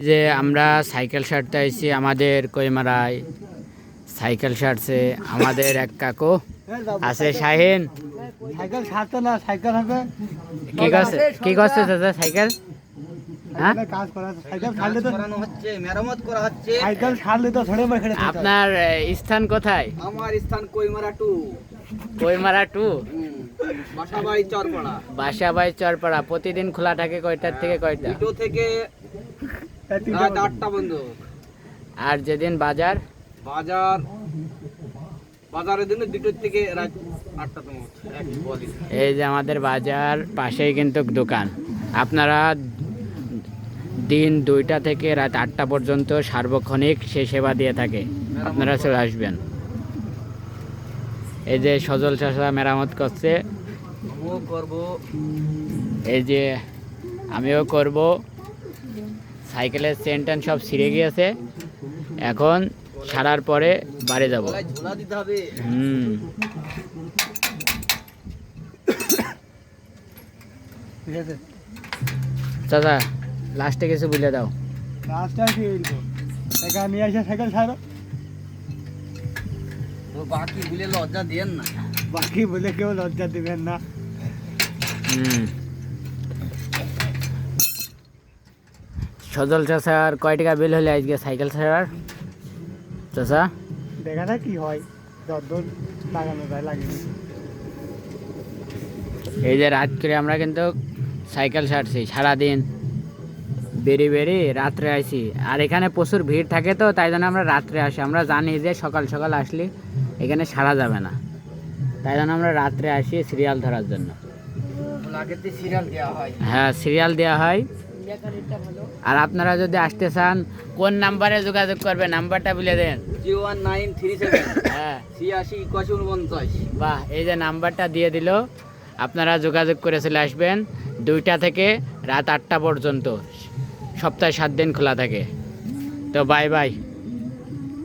যে আমরা সাইকেল সারতে আইছি আমাদের কইমারায় সাইকেল সারছে আমাদের এক কাকু আছে শাহিন। সাইকেল ছাড়তে না, সাইকেল হবে কি করছে দাদা সাইকেল? হ্যাঁ, কাজ করা, সাইকেল ছাড়লে তো হচ্ছে, মেরামত করা হচ্ছে। সাইকেল ছাড়লে তো ধরে মার খেতে হবে। আপনার স্থান কোথায়? আমার স্থান কইমারা 2, কইমারা 2, বাসাবাড়ি চরপাড়া। বাসাবাই চরপাড়া। প্রতিদিন খোলা থাকে কয়টার থেকে কয়টা? 2 থেকে রাত 8টা বন্ধ। আর যেদিন বাজার বাজারের দিনে 2 থেকে রাত 8টা পর্যন্ত। এই যে আমাদের বাজার পাশেই কিন্তু দোকান। আপনারা দিন 2টা থেকে রাত 8টা পর্যন্ত সার্বক্ষণিক সে সেবা দিয়ে থাকে, আপনারা চলে আসবেন। এই যে সজল চাষা মেরামত করছে, আমিও করব। এই যে আমিও করব। সাইকেলের চেন টেন সব ছিঁড়ে গিয়েছে, এখন সারার পরে বাড়ি যাব। গলায় ঝোলা দিতে হবে। ঠিক আছে, চাচা লাস্টে কিছু বলে দাও। রাস্তা কি হইল? এখানে নিয়ে এসে সাইকেল ছাড়ো, তো বাকি বলে লজ্জা দেন না। বাকি বলে কেউ লজ্জা দিবেন না। সজল চাচার কয় টাকা বিল হলে আজকে সাইকেল ছাড়ার? চাচা দেখা যাক কি হয়, যতদূর লাগানো যায় লাগিয়ে। এই যে রাত করে আমরা কিন্তু সাইকেল ছাড়ছি, সারাদিন বেরিয়ে রাত্রে আসি। আর এখানে প্রচুর ভিড় থাকে, তো তাই জন্য আমরা রাত্রে আসি। আমরা জানি যে সকাল সকাল আসলে এখানে সারা যাবে না, তাই জন্য আমরা রাত্রে আসি সিরিয়াল ধরার জন্য। আগের দিয়ে সিরিয়াল দেওয়া হয়। হ্যাঁ, সিরিয়াল দেওয়া হয়। আর আপনারা যদি আসতে চান কোন নাম্বারে যোগাযোগ করবে, নাম্বারটা বলে দেন। 01937 হ্যাঁ 86 81 49। বাহ, এই যে নাম্বারটা দিয়ে দিল, আপনারা যোগাযোগ করে চলে আসবেন। 2টা থেকে রাত 8টা পর্যন্ত, সপ্তাহে 7 দিন খোলা থাকে। তো বাই বাই।